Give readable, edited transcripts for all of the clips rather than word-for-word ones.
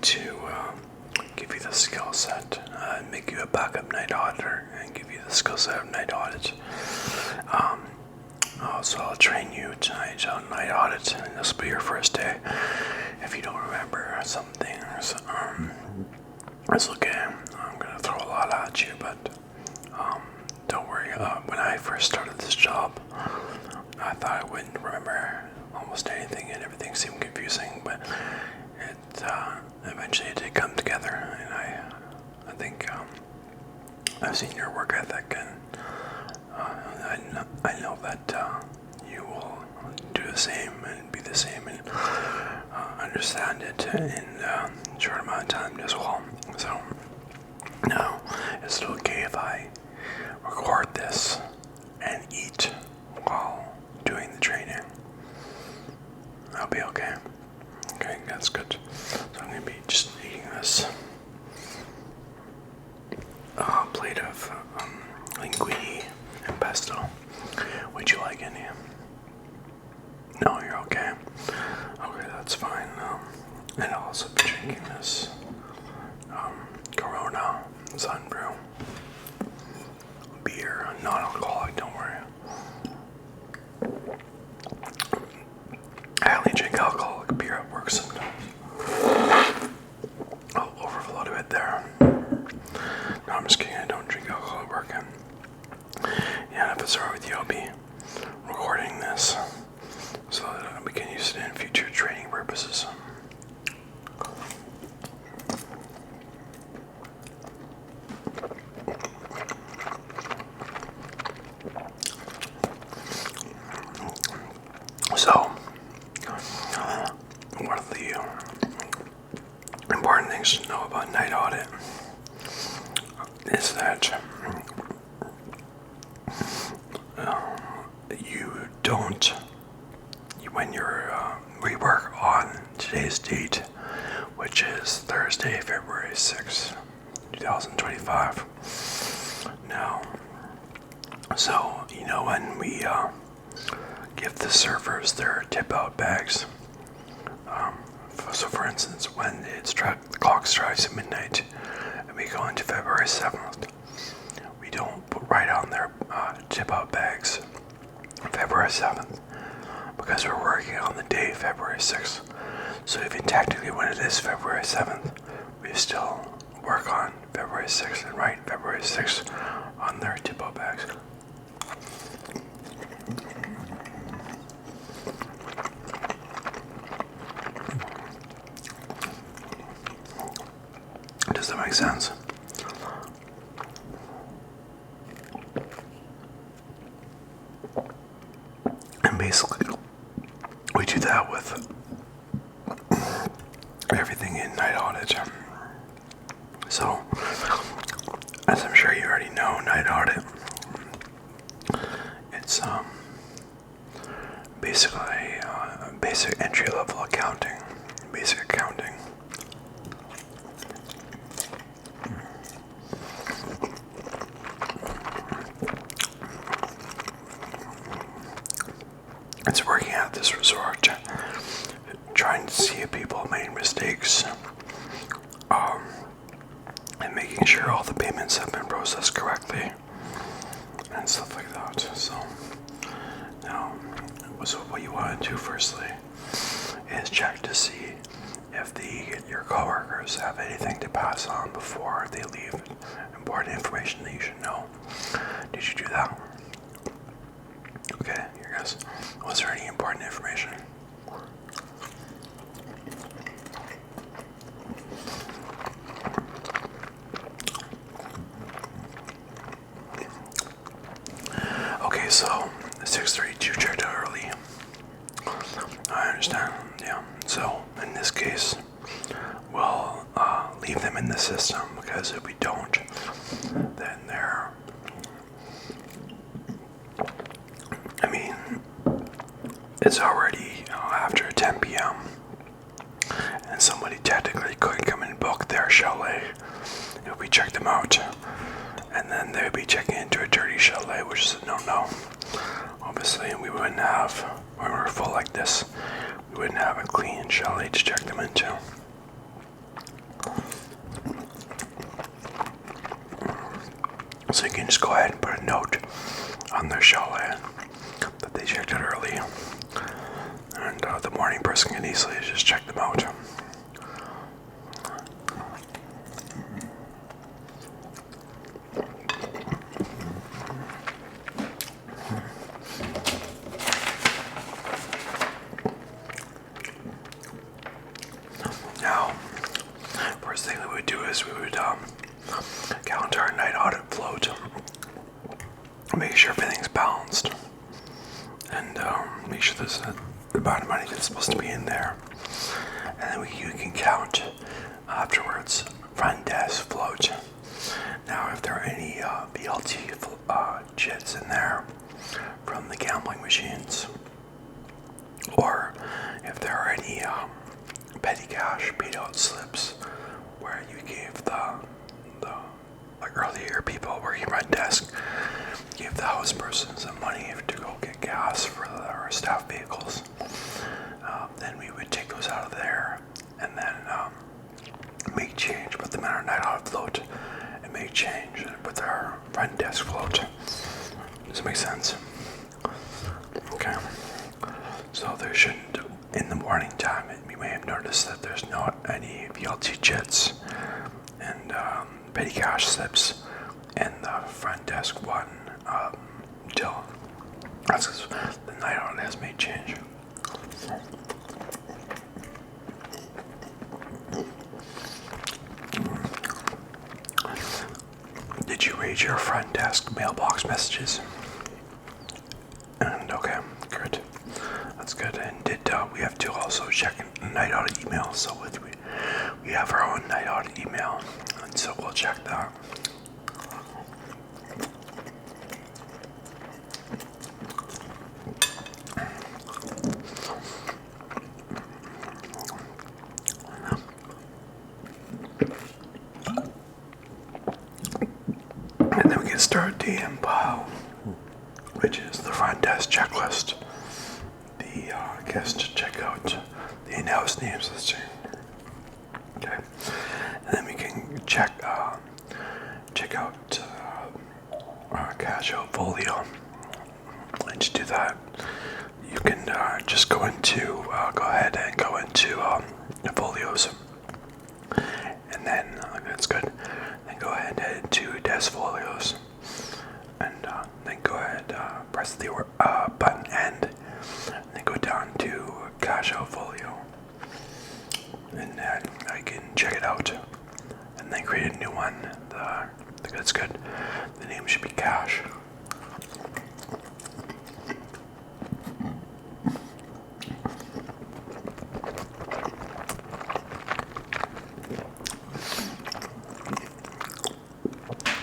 to give you the skill set, make you a backup night auditor, and give you the skill set of night audit. So I'll train you tonight on night audit, and this will be your first day. If you don't remember some things, it's okay. I'm gonna throw a lot at you, but don't worry. When I first started this job, I thought I wouldn't remember almost anything, and everything seemed confusing. But it eventually did come together, and I think I've seen your work ethic, and I know that you will do the same and be the same and understand it in a short amount of time as well. So now, is it okay if I record this and eat while doing the training? That'll be okay. Okay, that's good. So I'm going to be just eating this plate of linguine and pesto. Would you like any? No, you're okay. Okay, that's fine. And I'll also be drinking this Corona Sunbrew beer, non-alcoholic. Don't worry. I only drink alcoholic beer at work sometimes. I'll overflow a bit there. No, I'm just kidding. I don't drink alcohol at work. Yeah, if it's alright with you, I'll be recording this so that we can use it in future training purposes. So, one of the important things to know about night audit is that you don't, when we work on today's date, which is Thursday, February 6th, 2025. Now, so, when we give the servers their tip-out bags, so for instance, when the clock strikes at midnight and we go into February 7th, we don't write on their tip-out bags February 7th because we're working on the day February 6th. So even technically when it is February 7th, we still work on February 6th and write February 6th on their tip-out bags. Does that make sense? And basically, we do that with everything in night audit. So, as I'm sure you already know, night audit, it's basically basic entry-level accounting, basic accounting. It's working at this resort, trying to see if people made mistakes, and making sure all the payments have been processed correctly, and stuff like that. So, now, so what you want to do firstly is check to see if your coworkers have anything to pass on before they leave, important information that you should know. Did you do that? Okay, here goes. Was there any important information? Okay, so 6:32 checked out early. I understand. Yeah. So in this case, we'll leave them in the system because if we don't, then they're. It's already after 10 p.m. and somebody technically could come and book their chalet if we check them out, and then they'd be checking into a dirty chalet, which is a no-no. Obviously, we wouldn't have, when we're full like this, we wouldn't have a clean chalet to check them into. So you can just go ahead and put a note on their chalet that they checked it early. And the morning person can easily just check them out. Now, first thing that we would do is we would count our night audit float, make sure everything's balanced, and make sure there's the amount of money that's supposed to be in there. And then you can count afterwards front desk float. Now, if there are any BLT chits in there from the gambling machines, or if there are any petty cash paid out slips where you gave the like earlier people working front desk gave the house person some money to go get gas for our staff vehicles, then we would take those out of there and then make change, put them in our night audit float and make change with our front desk float. Does that make sense? Okay. So there shouldn't, in the morning time, you may have noticed that there's not any VLT chits and petty cash slips in the front desk one till that's because the night audit has made change. Did you read your front desk mailbox messages? And okay, good. That's good. And did we have to also check night audit email? So we have our own night audit email, and so we'll check that. And then we can start the pile, which is the front desk checklist, the guest checkout, the in-house names listing. Okay, and then we can check out cash out folio. And to do that, you can just go ahead and go into folios, and then that's good. Then go ahead and head into desk folios, and then go ahead press the button end, and then go down to cash out folio, and then I can check it out, and then create a new one. That's good. The name should be cash.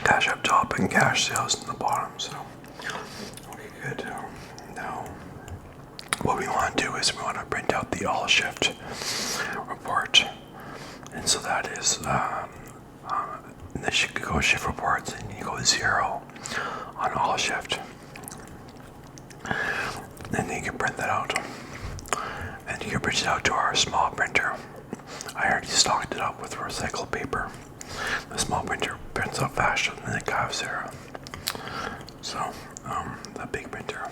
Cash up top and cash sales in the bottom. So, okay, good. Now, what we want to do is we want to print out the all shift report, and so that is you go shift reports and you go 0 on all shift, and then you can print that out, and you can print it out to our small printer. I already stocked it up with recycled paper. The small printer prints out faster than the Cav 0. So, the big printer.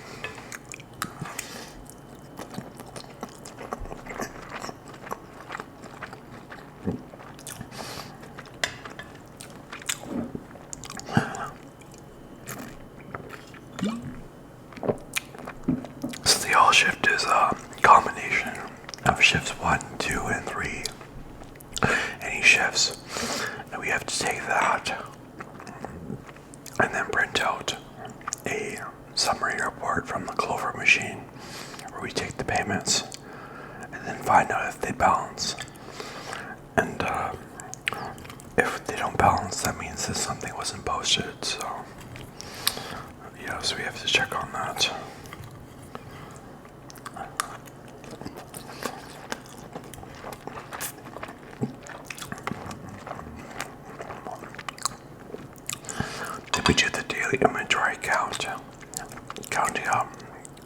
So the all shift is a combination of shifts 1, 2, and 3. Any shifts. And we have to take that and then print out a summary report from the Clover machine where we take the payments and then find out if they balance. And if they don't balance, that means that something wasn't posted. So yeah, so we have to check on that. We do the daily inventory count, counting up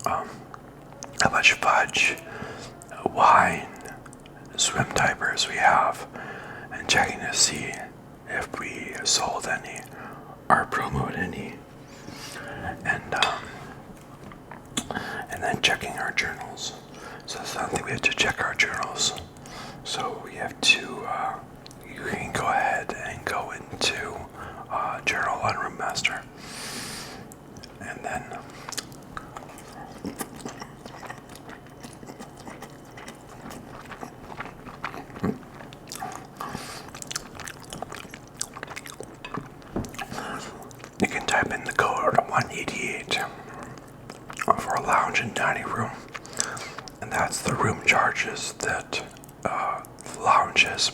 how much fudge, wine, swim diapers we have, and checking to see if we sold any our promo any, and then checking our journals. So that's another thing, we have to check our journals. So we have to, you can go ahead and go into Journal on Room Master, and then you can type in the code 188 for a lounge and dining room, and that's the room charges that the lounge has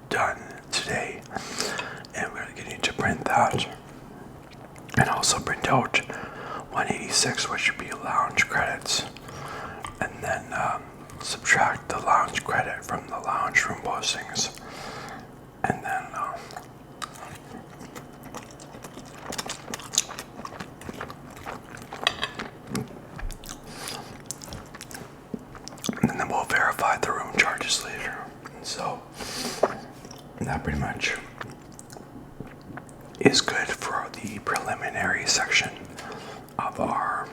done today. And we're going to need to print that, and also print out 186, which would be lounge credits, and then subtract the lounge credit from the lounge room postings, and then we'll verify the room charges later. And so that pretty much is good for the preliminary section of our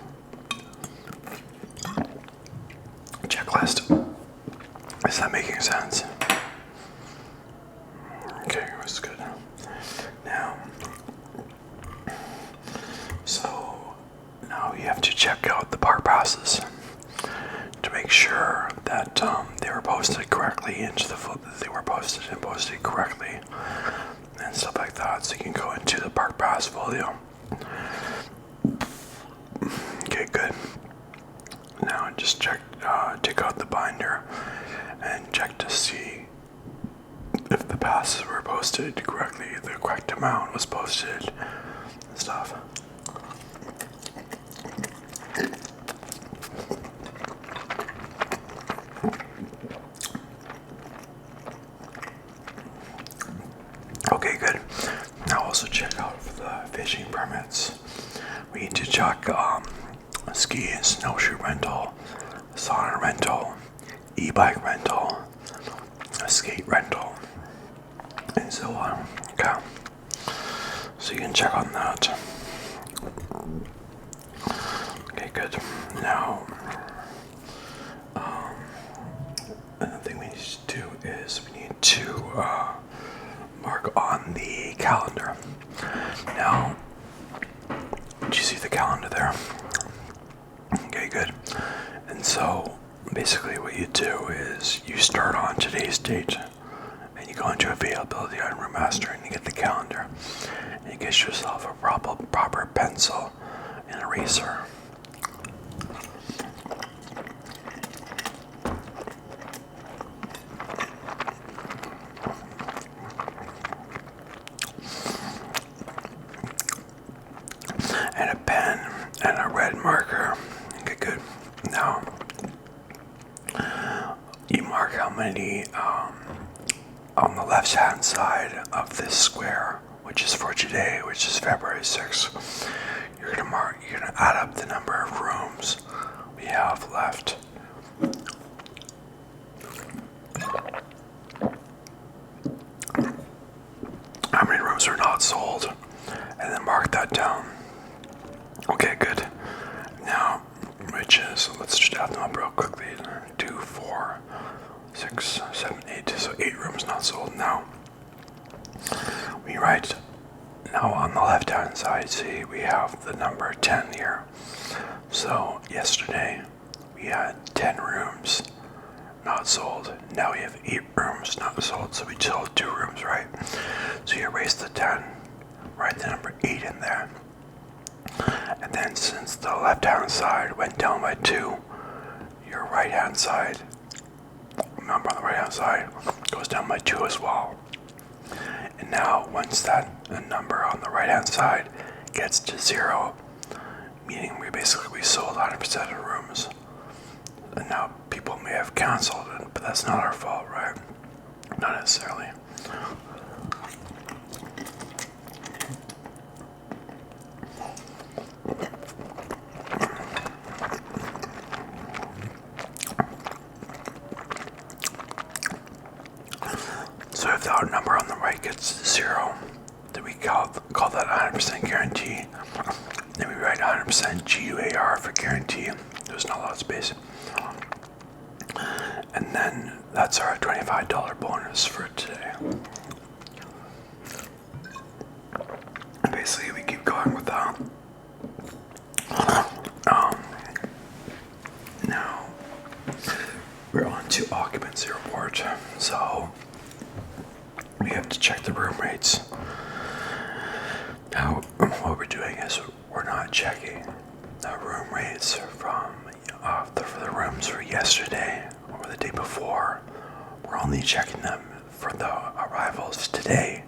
checklist. Is that making sense? Okay, that's good. Now, so now you have to check out the park passes to make sure that they were posted correctly into the they were posted and posted correctly and stuff like that. So you can go into the park pass folio. Okay, good. Now just check, take out the binder and check to see if the passes were posted correctly, the correct amount was posted and stuff. Okay, good. Now also check out for the fishing permits. We need to check ski and snowshoe rental, sauna rental, e-bike rental, a skate rental, and so on. Okay, so you can check on that. Okay, good. Now, another thing we need to do is we need to mark on the calendar. Now, do you see the calendar there? Okay, good. And so basically what you do is you start on today's date and you go into availability on Room Master and you get the calendar and you get yourself a proper pencil and eraser. And a pen and a red marker. Okay, good. Now, you mark how many on the left-hand side of this square, which is for today, which is February 6th. You're gonna add up the number of rooms we have left. How many rooms are not sold, and then mark that down. Okay, good. Now, which is, let's just add them up real quickly. 2, 4, 6, 7, 8. So 8 rooms not sold. Now, we write, now on the left-hand side, see, we have the number 10 here. So yesterday, we had 10 rooms not sold. Now we have 8 rooms not sold. So we sold 2 rooms, right? So you erase the 10, write the number 8 in there. And then since the left-hand side went down by 2, your right-hand side, number on the right-hand side, goes down by 2 as well. And now once that number on the right-hand side gets to 0, meaning we sold 100% of rooms, and now people may have canceled it, but that's not our fault, right? Not necessarily. So if that number on the right gets 0, then we we call that 100% guarantee. Then we write 100% GUAR for guarantee. There's not a lot of space. And then that's our $25 bonus for today. Basically, we keep going with that. Now, we're on to occupancy report. So, we have to check the room rates. Now, what we're doing is we're not checking the room rates for the rooms for yesterday or the day before. We're only checking them for the arrivals today,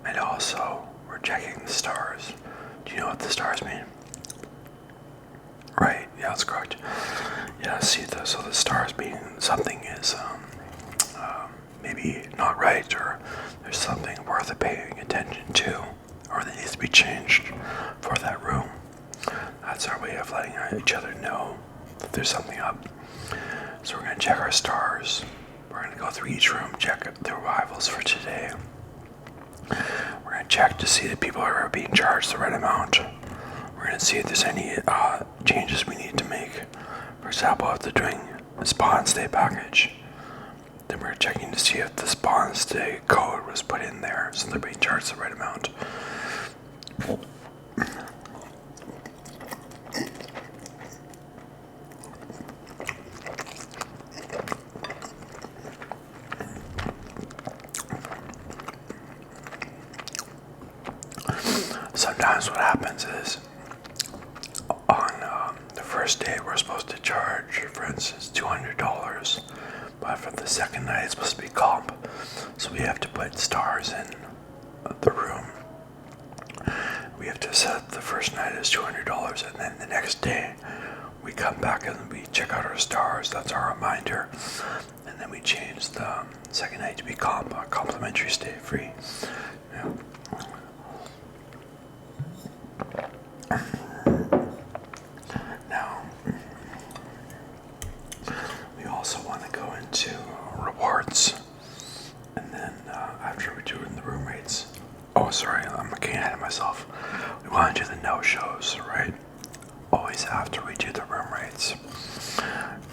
and also we're checking the stars. Do you know what the stars mean? Right, yeah, that's correct. Yeah, see, so the stars mean something is maybe not right, or there's something worth paying attention to, or that needs to be changed for that room. That's our way of letting each other know that there's something up. So we're going to check our stars. We're going to go through each room, check the arrivals for today. We're going to check to see that people are being charged the right amount. We're going to see if there's any changes we need to make. For example, if they're doing a spa and stay package, then we're checking to see if the spa and stay code was put in there so they're being charged the right amount. Sometimes what happens is on the first day we're supposed to charge, for instance, $200, but for the second night it's supposed to be comp. So we have to put stars in the room. We have to set the first night as $200, and then the next day we come back and we check out our stars. That's our reminder. And then we change the second night to be complimentary stay free. Yeah. Now, we also want to go into rewards, and then after we do the room rates, I'm getting ahead of myself. We want to do the no-shows, right? Always after we do the room rates,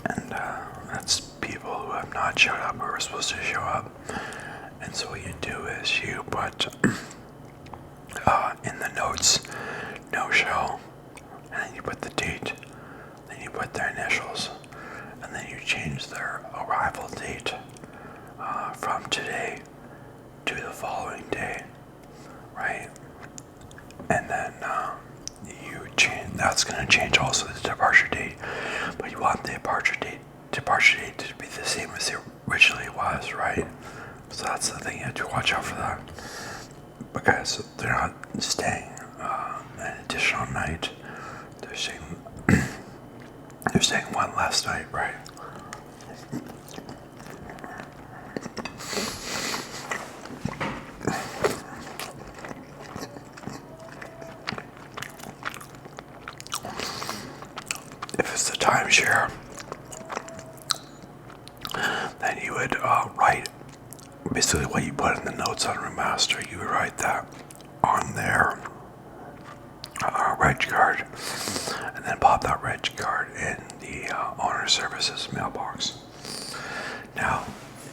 and that's people who have not showed up or are supposed to show up. And so what you do is you put in the notes no-show, and then you put the date, then you put their initials, and then you change their arrival date from today to the following day, right? And then you change. That's going to change also the departure date, but you want the departure date to be the same as it originally was, right? So that's the thing, you have to watch out for that, because they're not staying an additional night. They're staying one last night, right? If it's the timeshare, then you would write basically what you put in the notes on Room Master. You would write that on their reg card, and then pop that reg card in the owner services mailbox. Now,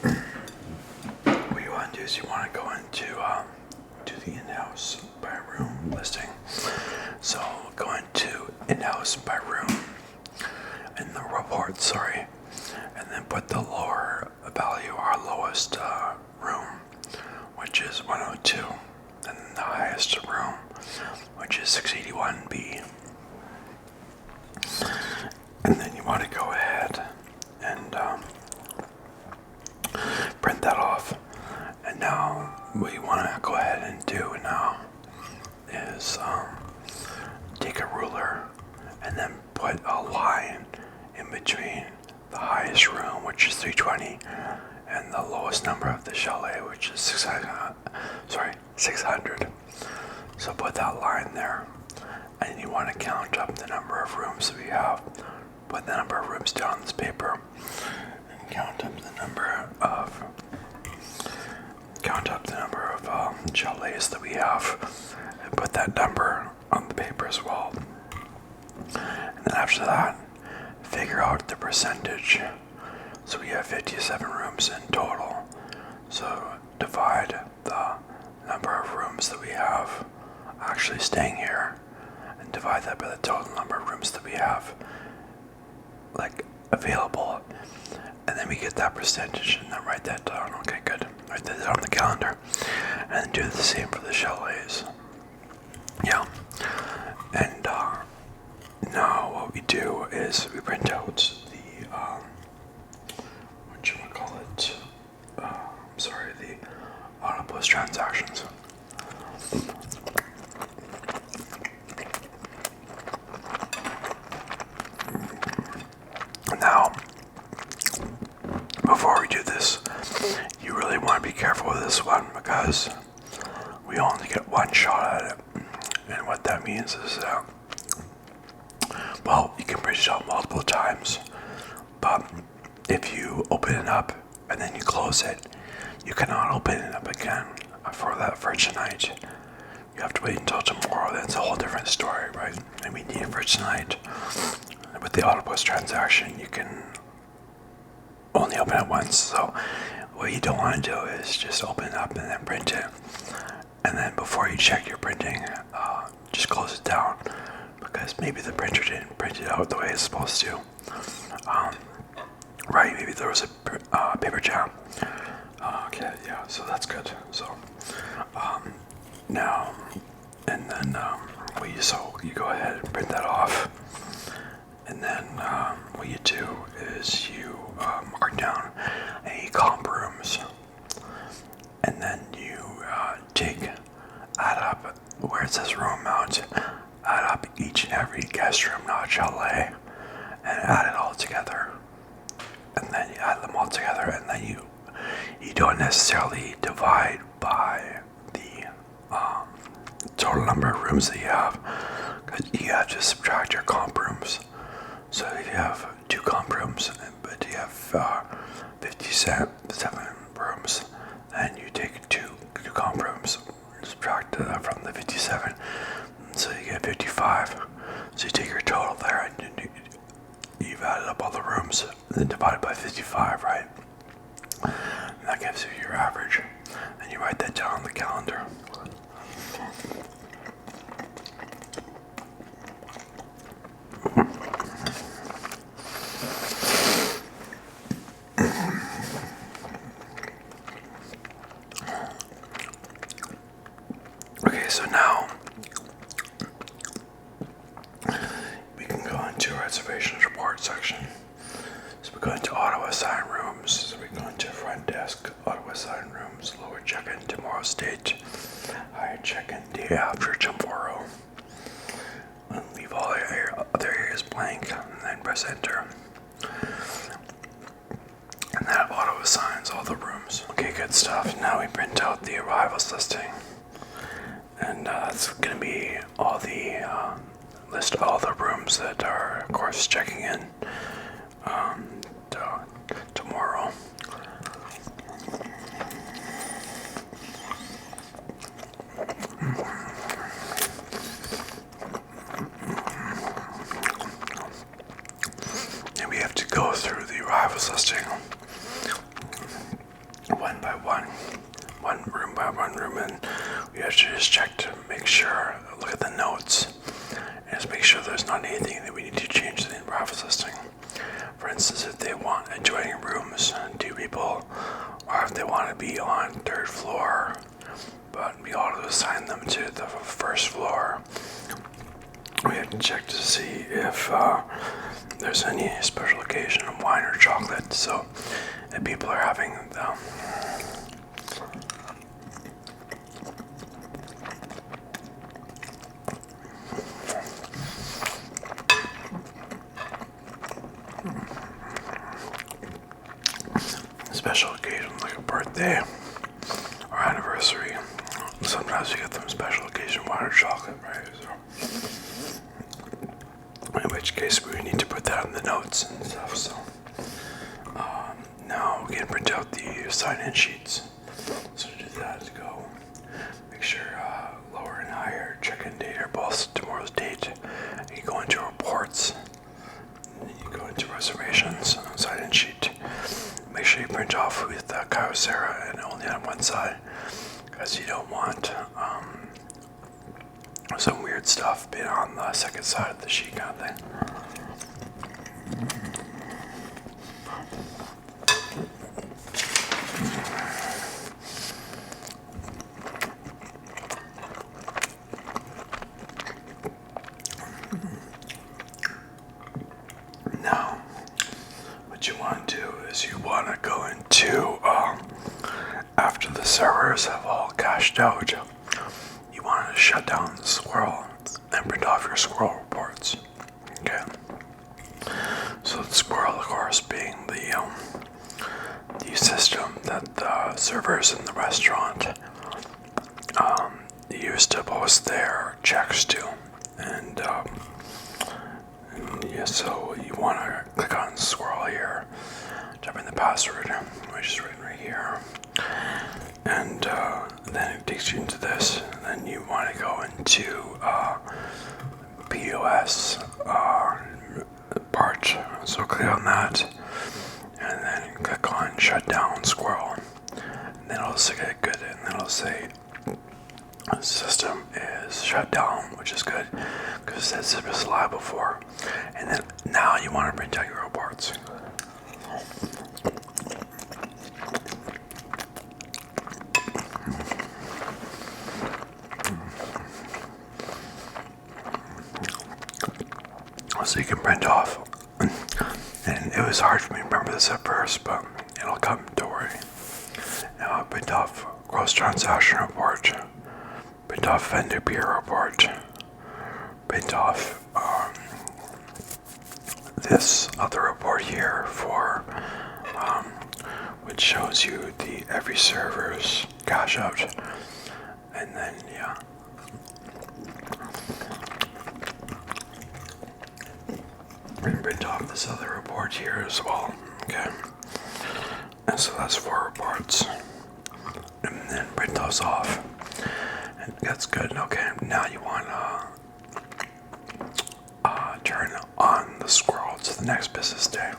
what you want to do is you want to go into do the in-house by room listing. So go into in-house by room in the report, and then put the lower value, our lowest room, which is 102, and then the highest room, which is 681B. And then you want to go ahead and print that off. And now what you want to go ahead and do now is take a ruler and then put a line in between the highest room, which is 320, and the lowest number of the chalet, which is 600. So put that line there, and you want to count up the number of rooms that we have. Put the number of rooms down on this paper, and count up the number of chalets that we have and put that number on the paper as well. And then after that, figure out the percentage. So we have 57 rooms in total. So divide the number of rooms that we have actually staying here and divide that by the total number of rooms that we have like available, and then we get that percentage and then write that down. Okay, good. Write that down on the calendar and then do the same for the chalets. Yeah. And now what we do is we print out the the Occupancy transactions. Now, before we do this, you really want to be careful with this one because we only get one shot at it. And what that means is that, well, you can print it out multiple times, but if you open it up and then you close it, you cannot open it up again for tonight. You have to wait until tomorrow. That's a whole different story, right? And we need it for tonight. With the Occupancy transaction, you can only open it once. So what you don't want to do is just open it up and then print it. And then before you check your printing, just close it down because maybe the printer didn't print it out the way it's supposed to. Right, maybe there was a paper jam. Okay, yeah, so that's good. So now, and then you go ahead and print that off. And then what you do is you mark down any comp rooms, and then you add up where it says room amount, add up each and every guest room, not chalet, and add it all together. And then you add them all together, and then you don't necessarily divide by the total number of rooms that you have, because you have to subtract your comp rooms. So if you have 2 comp rooms, but you have 57 rooms, then you take two comp rooms, subtract from the 57, so you get 55. So you take your total there, and you've added up all the rooms, and then divided by 55, right? And that gives you your average, and you write that down on the calendar. Okay, so now we can go into reservations report section. So we go into auto assign rooms. So we go into front desk, auto assign rooms, lower check-in tomorrow stage, higher check-in day after tomorrow. And leave all the other areas blank, and then press enter. And that auto assigns all the rooms. Okay, good stuff. Now we print out the arrivals listing. And that's going to be all the list all the rooms that are, of course, checking in tomorrow. And we have to go through the arrivals listing one by one room by one room, and we have to just check to make sure, look at the notes, and just make sure there's not anything that we need to change to the arrivals listing. For instance, if they want adjoining rooms, 2 people, or if they want to be on 3rd floor, but we auto assign them to the 1st floor, we have to check to see if there's any special occasion of wine or chocolate. So if people are having the special occasion like a birthday or anniversary, sometimes you get them special occasion wine or chocolate, right? So in which case we need to put that in the notes and stuff. So now we can print out the sign-in sheets. So to do that, go print off with the Kyocera and only on one side, because you don't want some weird stuff being on the second side of the sheet kind of thing. Now, what you want to do is you want to go into, after the servers have all cached out, you want to shut down the squirrel and print off your squirrel reports. Okay. So the squirrel, of course, being the system that the servers in the restaurant used to post their checks to, and yeah, so you want to click on squirrel here, type in the password, which is written right here, and then it takes you into this, and then you want to go into POS part, so click on that, and then click on shut down squirrel, and then it'll say good, and then it'll say system is shut down, which is good because that's it was live before. And then now you want to print out your reports. So you can print off, and it was hard for me to remember this at first, but it'll come, don't worry. Now I'll print off gross transaction report, print off vendor peer report, print off this other report here for which shows you the every server's cash out, and then yeah. And print off this other report here as well. Okay. And so that's 4 reports. And then print those off. And that's good. Okay, now you want to turn on the squirrel to the next business day.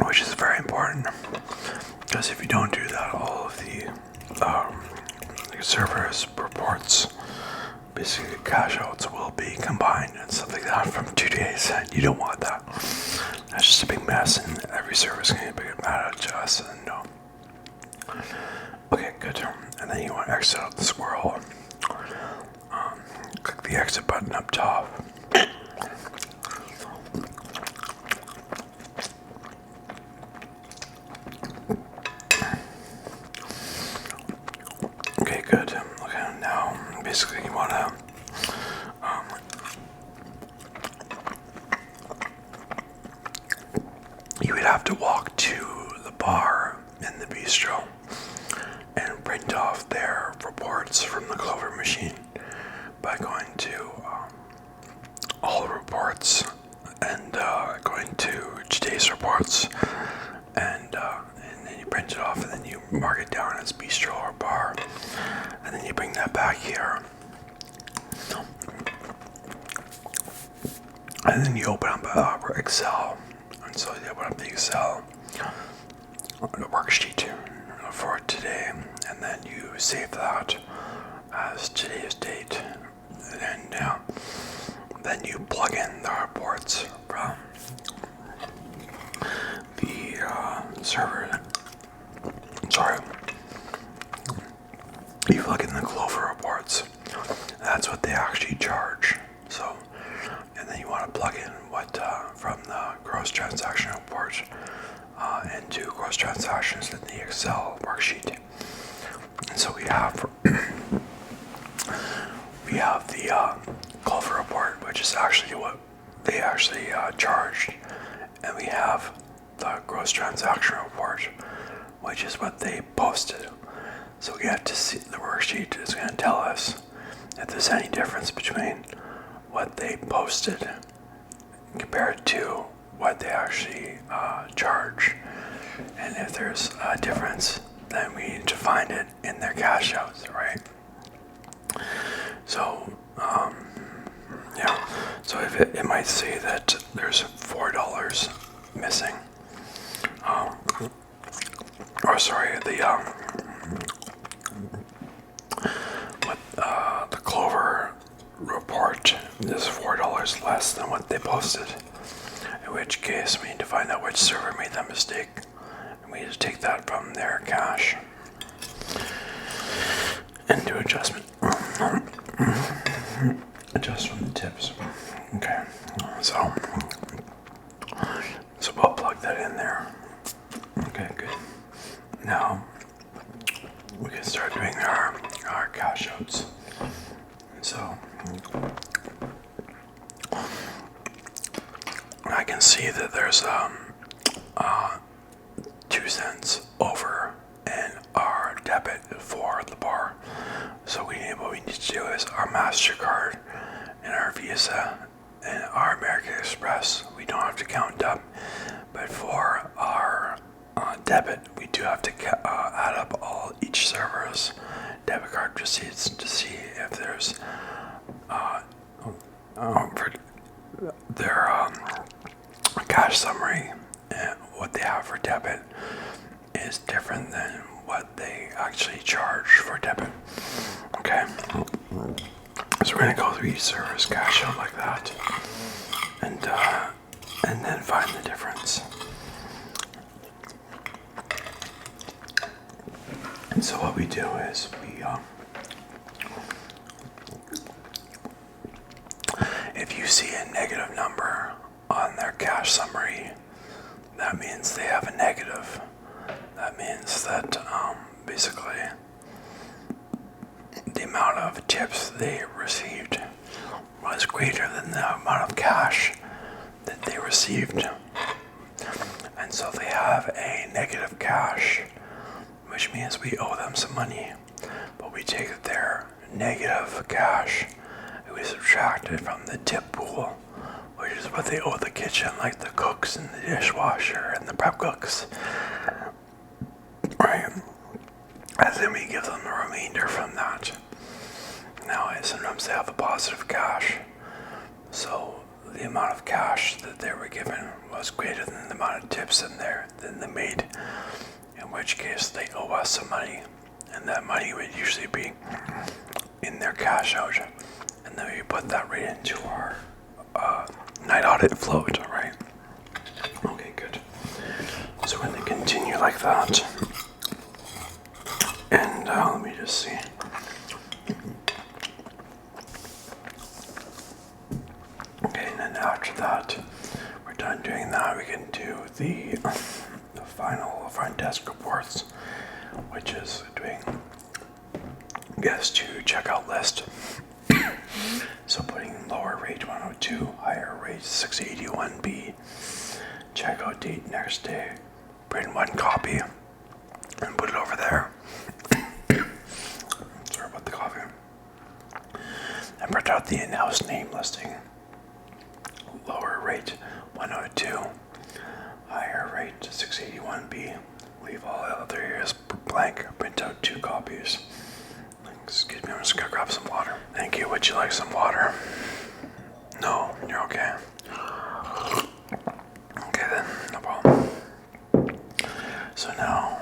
Which is very important, because if you don't do that, all of the servers reports, basically cash outs, will be combined and stuff like that from 2 days, and you don't want that. That's just a big mess, and every server is going to get mad at us, and no. Okay, good. And then you want to exit out the squirrel. Click the exit button up top. Okay, good. Okay, now basically you want to you would have to walk to the bar in the bistro and print off their reports from the Clover machine by going to all reports and going to today's reports, and then you print it off, and then you mark it down as bistro or bar, and then you bring that back here, and then you open up Excel. And so you open up the Excel worksheet for today, and then you save that as today's date, and then you plug in the reports from the server. Sorry, you plug in the Clover reports. That's what they actually charge. So, and then you want to plug in what from the gross transaction report into gross transactions in the Excel worksheet. And so we have the Clover report, which is actually what they actually charged, and we have the gross transaction report, which is what they posted. So we have to see, the worksheet is going to tell us if there's any difference between what they posted compared to what they actually charge. And if there's a difference, then we need to find it in their cash outs, right? So Yeah, so if it might say that there's $4 missing. Or sorry, the Clover report is $4 less than what they posted. In which case, we need to find out which server made that mistake, and we need to take that from their cache and do adjustment. Adjust from the tips. Okay, so we'll plug that in there. Okay, good. Now we can start doing our cash outs. So I can see that there's 2 cents over in our debit for the bar. So what we need to do is our MasterCard and our Visa and our American Express, we don't have to count up, but for our debit, we do have to add up each server's debit card receipts to see if there's for their cash summary and what they have for debit is different than what they actually charge for debit. Okay, so we're gonna go through each server's cash out like that, and then find the difference. And so what we do is if you see a negative number on their cash summary, that means they have a negative. That means that basically the amount of tips they received was greater than the amount of cash that they received. And so they have a negative cash, which means we owe them some money. But we take their negative cash and we subtract it from the tip pool, which is what they owe the kitchen, like the cooks and the dishwasher and the prep cooks. Right? And then we give them the remainder from that. Now, sometimes they have a positive cash. So the amount of cash that they were given was greater than the amount of tips than they made. In which case they owe us some money. And that money would usually be in their cash out. And then we put that right into our night audit float, right? Okay, good. So we're going to continue like that. And let me just see. Okay, and then after that, we're done doing that, we can do the final front desk reports, which is doing guest to checkout list. So putting lower rate 102, higher rate 681B, checkout date next day, print one copy and put it over there. Sorry about the coffee. And print out the in-house name listing. Lower rate 102, higher rate 681B. Leave all the other areas blank. Print out 2 copies. Excuse me, I'm just gonna grab some water. Thank you. Would you like some water? No, you're okay. Okay then, no problem. So now,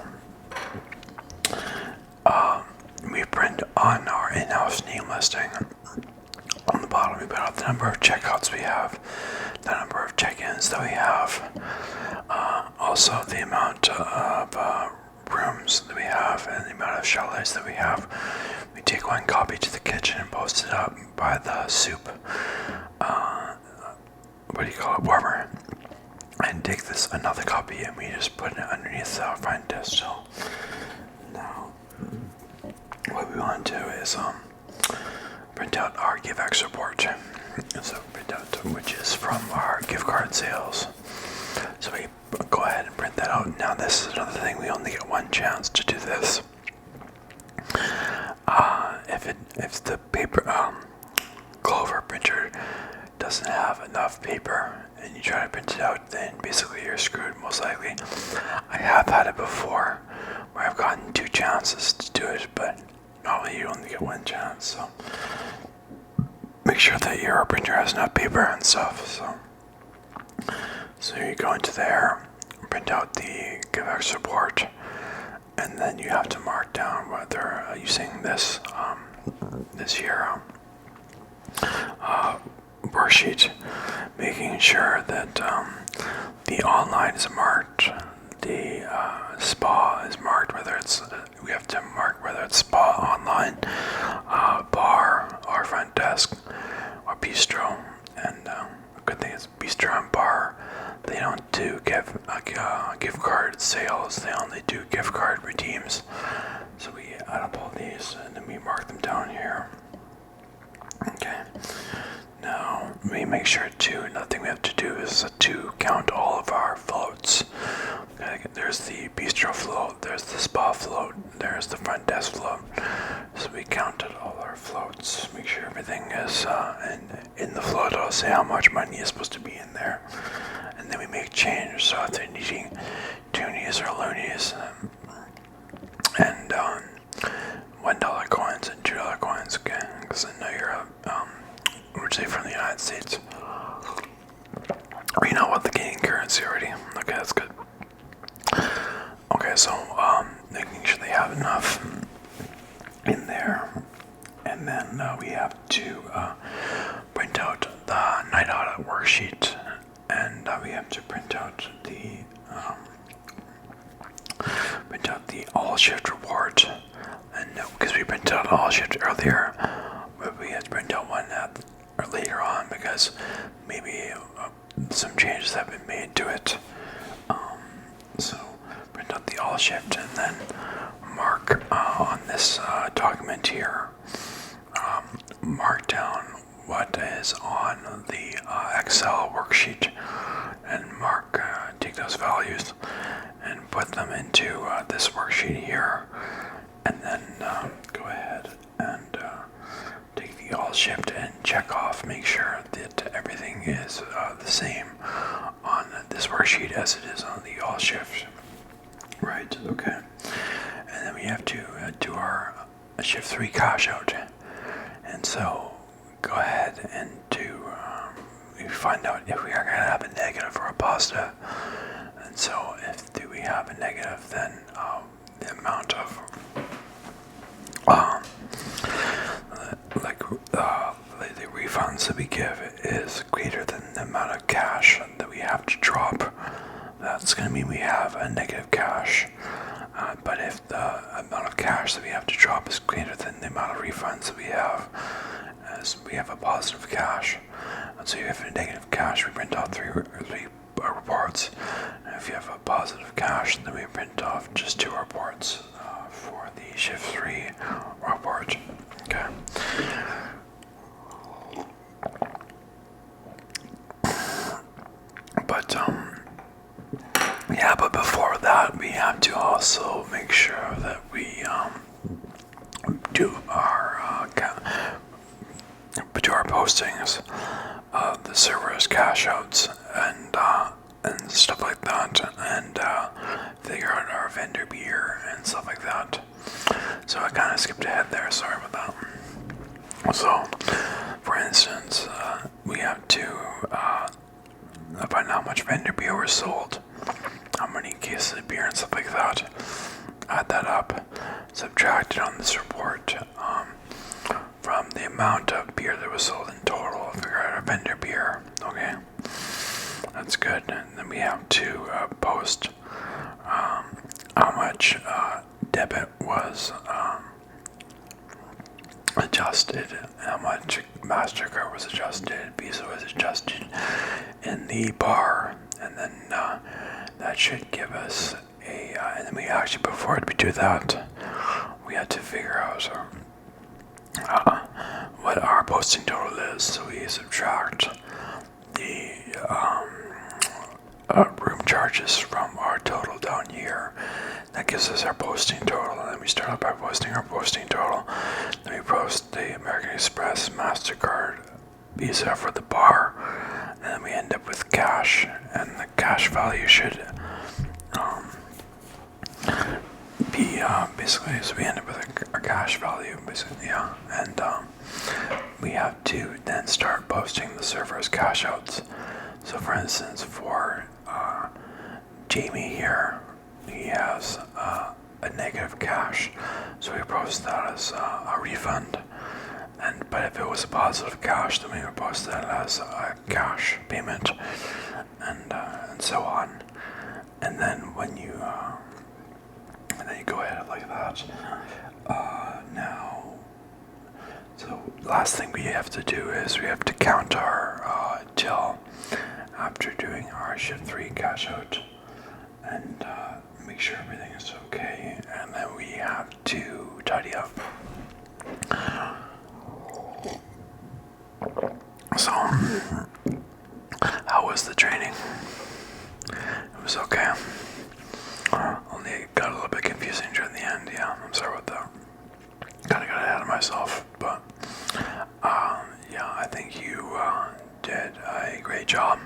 we print on our in-house name listing. On the bottom, we put out the number of checkouts we have, the number of check-ins that we have, also the amount of rooms that we have, and the amount of chalets that we have. We take one copy to the kitchen and post it up by the soup, warmer, and take this another copy and we just put it underneath the front desk. So now, what we want to do is print out our GiveX report. So print out which is from our gift card sales. So we go ahead and print that out. Now this is another thing, we only get one chance to do this. If the paper Clover printer doesn't have enough paper and you try to print it out, then basically you're screwed, most likely. I have had it before where I've gotten 2 chances to do it, but normally you only get 1 chance. So make sure that your printer has enough paper and stuff. So you go into there, print out the GiveX report, and then you have to mark down whether using this here worksheet, making sure that the online is marked, the spa is marked, we have to mark whether it's spa online, bar, or front desk, or bistro. And the good thing is bistro and bar, they don't do gift card sales, they only do gift card redeems. So we add up all these and then we mark them down here. Okay. Now we make sure to, another thing we have to do is to count all of our floats. Okay, there's the bistro float, there's the spa float, there's the front desk float. So we counted all our floats, make sure everything is in the float. I'll say how much money is supposed to be in there. And then we make change, so if they're needing toonies or loonies, and $1 coins and $2 coins, okay? Because I know you're originally from the United States. Or you know what, the Canadian currency already. Okay, that's good. Okay, so making sure they have enough in there, and then we have to print out the night audit worksheet, and we have to print out the all shift report. And because we printed out all shift earlier, but we had to print out one later on because maybe some changes have been made to it. So print out the all shift and then mark on this document here, mark down what is on the Excel worksheet, and take those values and put them into this worksheet here, and then go ahead and take the all shift and check off, make sure that everything is the same on this worksheet as it is on the all shift. Right, okay. And then we have to do our shift 3 cash out. And so go ahead and we find out if we are going to have a negative or a positive. And so if we have a negative, then the amount of the refunds that we give is greater than the amount of cash that we have to drop. That's going to mean we have a negative cash. But if the amount of cash that we have to drop is greater than the amount of refunds that we have, as we have a positive cash. And so if you have a negative cash, we print out three reports. And if you have a positive cash, then we print off just 2 reports for the shift 3 report. Okay. But before that, we have to also make sure that we do our postings, the server's cash outs, and stuff like that, and figure out our vendor beer and stuff like that. So I kind of skipped ahead there. Sorry about that. So, for instance, we have to find how much vendor beer was sold, how many cases of beer and stuff like that. Add that up, subtract it on this report from the amount of beer that was sold in total, figure out our vendor beer. Okay, that's good. And then we have to post how much debit was adjusted, how much MasterCard was adjusted, Visa was adjusted in the bar, and then that should give us and then we actually, before we do that, we had to figure out what our posting total is. So we subtract the room charges from our total down here. That gives us our posting total, and then we start out by posting our posting total. Then we post the American Express, MasterCard, Visa for the bar, and then we end up with cash, and the cash value should be basically, so we end up with our cash value, basically, yeah. And we have to then start posting the server's cash outs. So for instance, for Jamie here, he has a negative cash, so we post that as a refund. But if it was a positive cash, then we would post that as a cash payment, and so on. And then when you go ahead like that. Now, so last thing we have to do is we have to count our till after doing our shift 3 cash out, and make sure everything is okay, and then we have to tidy up. So, how was the training? It was okay. Only it got a little bit confusing during the end, yeah, I'm sorry about that. Kinda got ahead of myself, but yeah, I think you did a great job,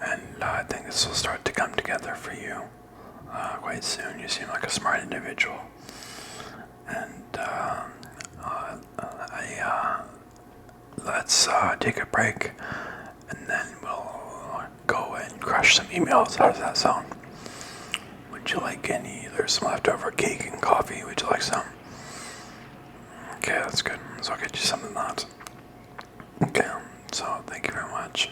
and I think this will start to come together for you quite soon. You seem like a smart individual, and let's take a break, and then we'll go and crush some emails. How does that sound? Would you like any? There's some leftover cake and coffee. Would you like some? Okay, that's good. So I'll get you some of that. Okay, so thank you very much.